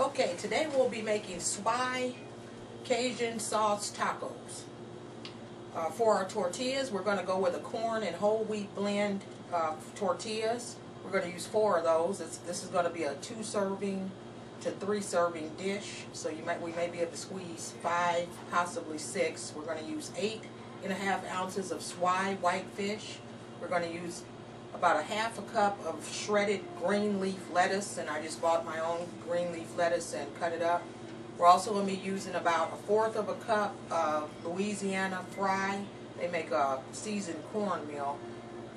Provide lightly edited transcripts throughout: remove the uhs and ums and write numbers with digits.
Okay, today we'll be making Swai Cajun sauce tacos. For our tortillas, we're going to go with a corn and whole wheat blend tortillas. We're going to use 4 of those. This is going to be a 2-serving to 3-serving dish. So we may be able to squeeze 5, possibly 6. We're going to use 8.5 ounces of Swai white fish. We're going to use about a half a cup of shredded green leaf lettuce, and I just bought my own green leaf lettuce and cut it up. We're also going to be using about 1/4 of a cup of Louisiana Fry. They make a seasoned cornmeal.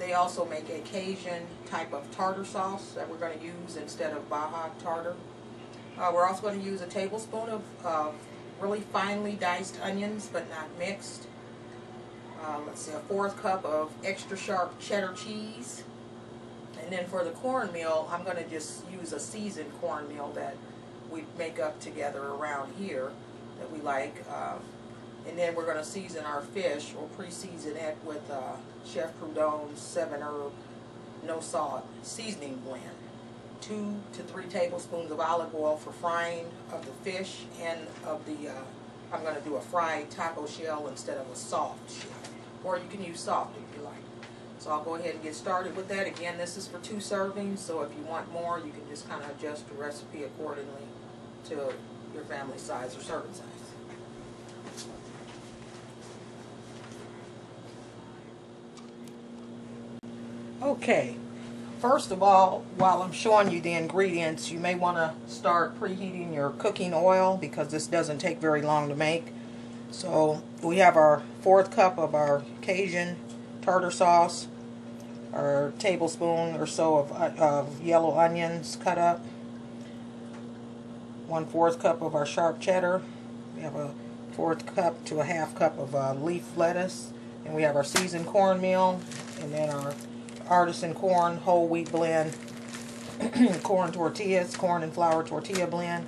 They also make a Cajun type of tartar sauce that we're going to use instead of Baja tartar. We're also going to use a tablespoon of really finely diced onions, but not mixed. Let's see, a 1/4 cup of extra sharp cheddar cheese. And then for the cornmeal, I'm going to just use a seasoned cornmeal that we make up together around here that we like. And then we're going to season our fish. We'll pre-season it with Chef Prudhomme's 7-herb, no salt seasoning blend. 2 to 3 tablespoons of olive oil for frying of the fish, and of the, I'm going to do a fried taco shell instead of a soft shell. Or you can use soft if you like. So I'll go ahead and get started with that. Again, this is for 2 servings, so if you want more, you can just kind of adjust the recipe accordingly to your family size or serving size. Okay, first of all, while I'm showing you the ingredients, you may want to start preheating your cooking oil because this doesn't take very long to make. So we have our 1/4 cup of our Cajun tartar sauce, our tablespoon or so of yellow onions cut up, 1/4 cup of our sharp cheddar, we have a 1/4 cup to a 1/2 cup of leaf lettuce, and we have our seasoned cornmeal, and then our artisan corn whole wheat blend, corn tortillas, corn and flour tortilla blend.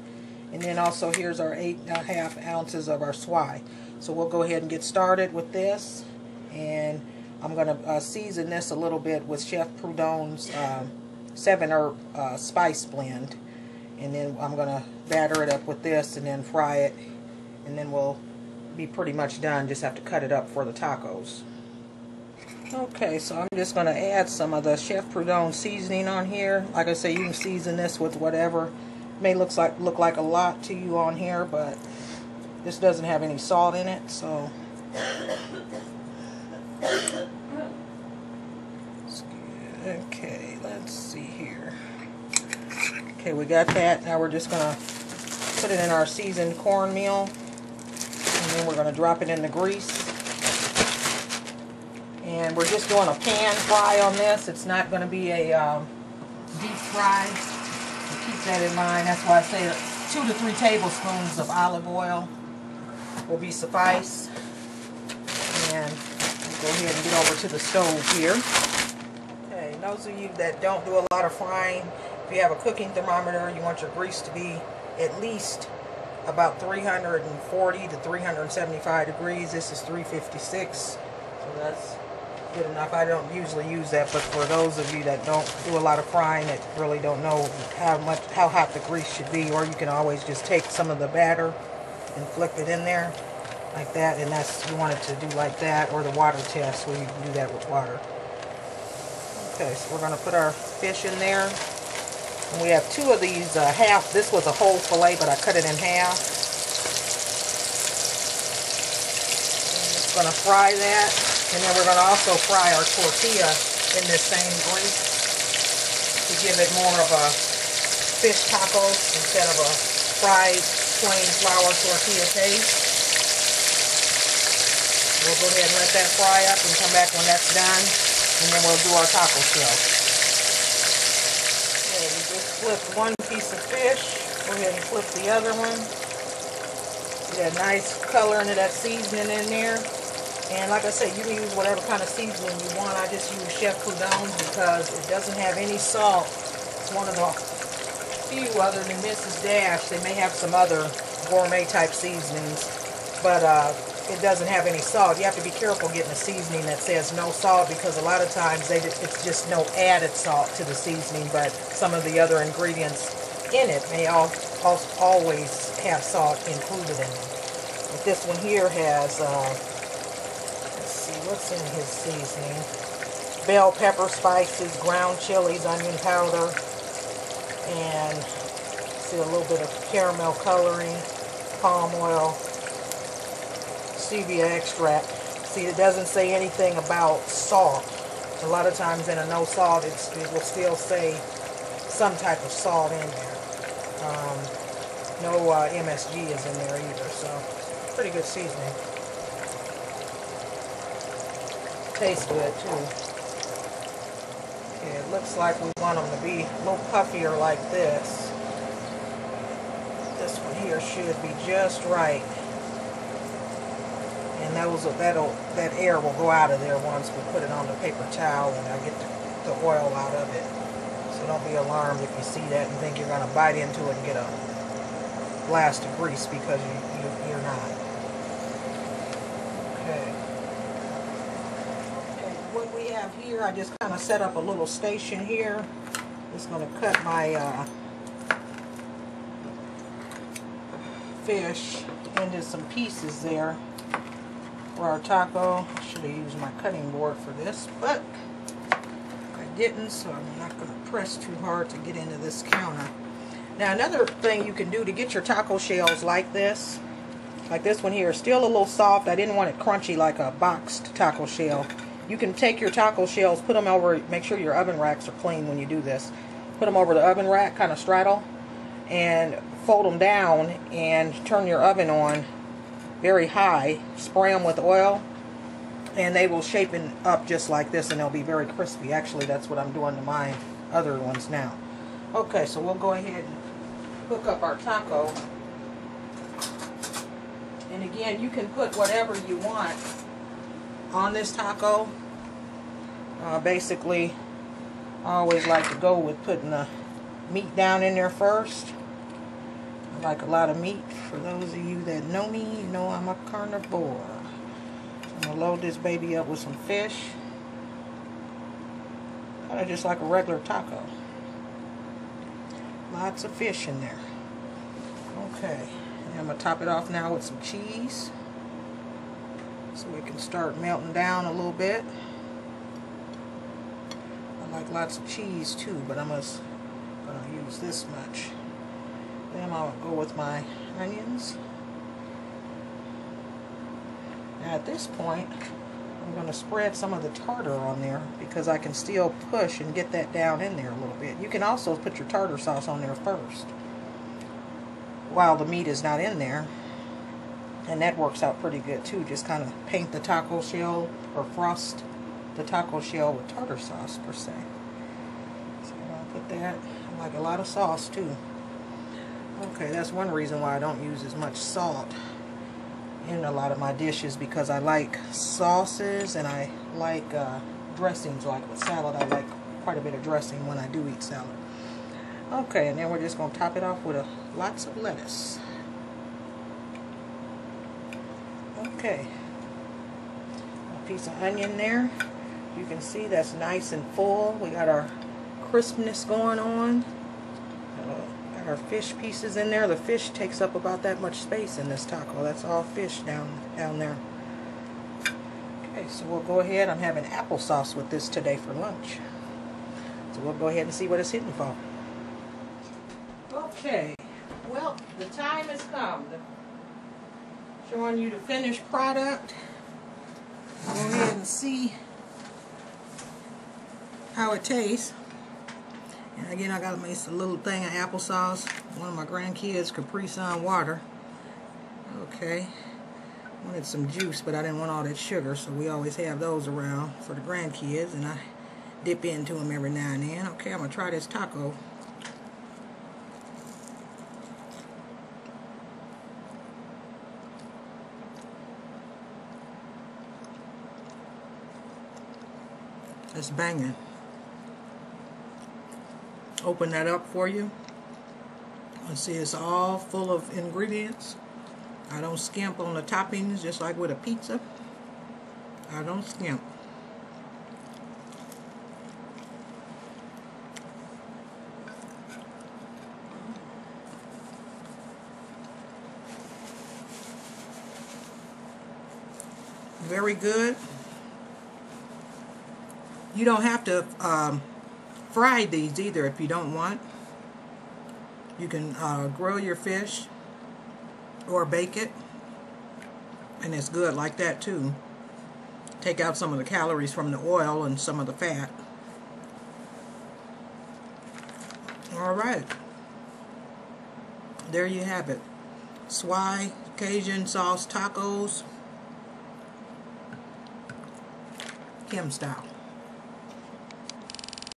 And then also here's our 8.5 ounces of our Swai. So we'll go ahead and get started with this. And I'm going to season this a little bit with Chef Prudhomme's 7-herb spice blend. And then I'm going to batter it up with this and then fry it. And then we'll be pretty much done. Just have to cut it up for the tacos. Okay, so I'm just going to add some of the Chef Prudhomme seasoning on here. Like I say, you can season this with whatever. May look like a lot to you on here, but this doesn't have any salt in it, so okay, let's see here. Okay, we got that. Now we're just gonna put it in our seasoned cornmeal, and then we're gonna drop it in the grease. And we're just doing a pan fry on this. It's not gonna be a deep fry. Keep that in mind. That's why I say 2 to 3 tablespoons of olive oil will be suffice. And go ahead and get over to the stove here. Okay, those of you that don't do a lot of frying, if you have a cooking thermometer, you want your grease to be at least about 340 to 375 degrees. This is 356, so that's good enough. I don't usually use that, but for those of you that don't do a lot of frying, that really don't know how hot the grease should be, or you can always just take some of the batter and flip it in there like that, and that's, you want it to do like that, or the water test where you can do that with water. Okay, so we're going to put our fish in there, and we have 2 of these half. This was a whole fillet, but I cut it in half. I'm just going to fry that. And then we're going to also fry our tortilla in this same grease to give it more of a fish taco instead of a fried plain flour tortilla taste. We'll go ahead and let that fry up and come back when that's done, and then we'll do our taco shell. Okay, we just flipped one piece of fish. Go ahead and flip the other one. Get a nice color into that seasoning in there. And like I said, you can use whatever kind of seasoning you want. I just use Chef Prudhomme's because it doesn't have any salt. It's one of the few other than Mrs. Dash. They may have some other gourmet type seasonings, but it doesn't have any salt. You have to be careful getting a seasoning that says no salt, because a lot of times it's just no added salt to the seasoning, but some of the other ingredients in it may always have salt included in it. But this one here has, let's see, what's in his seasoning? Bell pepper, spices, ground chilies, onion powder, and see a little bit of caramel coloring, palm oil, stevia extract. See, it doesn't say anything about salt. A lot of times in a no salt, it will still say some type of salt in there. No MSG is in there either, so pretty good seasoning. Tastes good too. Okay, it looks like we want them to be a little puffier like this. This one here should be just right. And that air will go out of there once we put it on the paper towel and I get the oil out of it. So don't be alarmed if you see that and think you're going to bite into it and get a blast of grease, because you're not. Okay. What we have here, I just kind of set up a little station here. Just going to cut my fish into some pieces there for our taco. I should have used my cutting board for this, but I didn't, so I'm not going to press too hard to get into this counter. Now, another thing you can do to get your taco shells like this one here, still a little soft. I didn't want it crunchy like a boxed taco shell. You can take your taco shells, put them over, make sure your oven racks are clean when you do this. Put them over the oven rack, kind of straddle, and fold them down and turn your oven on very high. Spray them with oil, and they will shape up just like this, and they'll be very crispy. Actually, that's what I'm doing to my other ones now. Okay, so we'll go ahead and hook up our taco. And again, you can put whatever you want on this taco. Basically, I always like to go with putting the meat down in there first. I like a lot of meat. For those of you that know me, you know I'm a carnivore. I'm going to load this baby up with some fish. Kind of just like a regular taco. Lots of fish in there. Okay, and I'm going to top it off now with some cheese, so it can start melting down a little bit. I like lots of cheese too, but I'm going to use this much. Then I'll go with my onions. Now at this point, I'm going to spread some of the tartar on there, because I can still push and get that down in there a little bit. You can also put your tartar sauce on there first while the meat is not in there, and that works out pretty good too. Just kind of paint the taco shell, or frost the taco shell with tartar sauce per se. So I'll put that. I like a lot of sauce too. Okay, that's one reason why I don't use as much salt in a lot of my dishes, because I like sauces and I like dressings. Like with salad, I like quite a bit of dressing when I do eat salad. Okay, and then we're just going to top it off with lots of lettuce. Okay, a piece of onion there. You can see that's nice and full. We got our crispness going on. Got our fish pieces in there. The fish takes up about that much space in this taco. That's all fish down there. Okay, so we'll go ahead. I'm having applesauce with this today for lunch. So we'll go ahead and see what it's hitting for. Okay, well, the time has come. Showing you the finished product. Go ahead and see how it tastes. And again, I got a little thing of applesauce. One of my grandkids, Capri Sun water. Okay. Wanted some juice, but I didn't want all that sugar, so we always have those around for the grandkids, and I dip into them every now and then. Okay, I'm going to try this taco. It's banging. Open that up for you. Let's see, it's all full of ingredients. I don't skimp on the toppings, just like with a pizza. I don't skimp. Very good. You don't have to fry these either if you don't want. You can grill your fish or bake it, and it's good like that too. Take out some of the calories from the oil and some of the fat. Alright, there you have it. Swai Cajun sauce tacos, Kim style.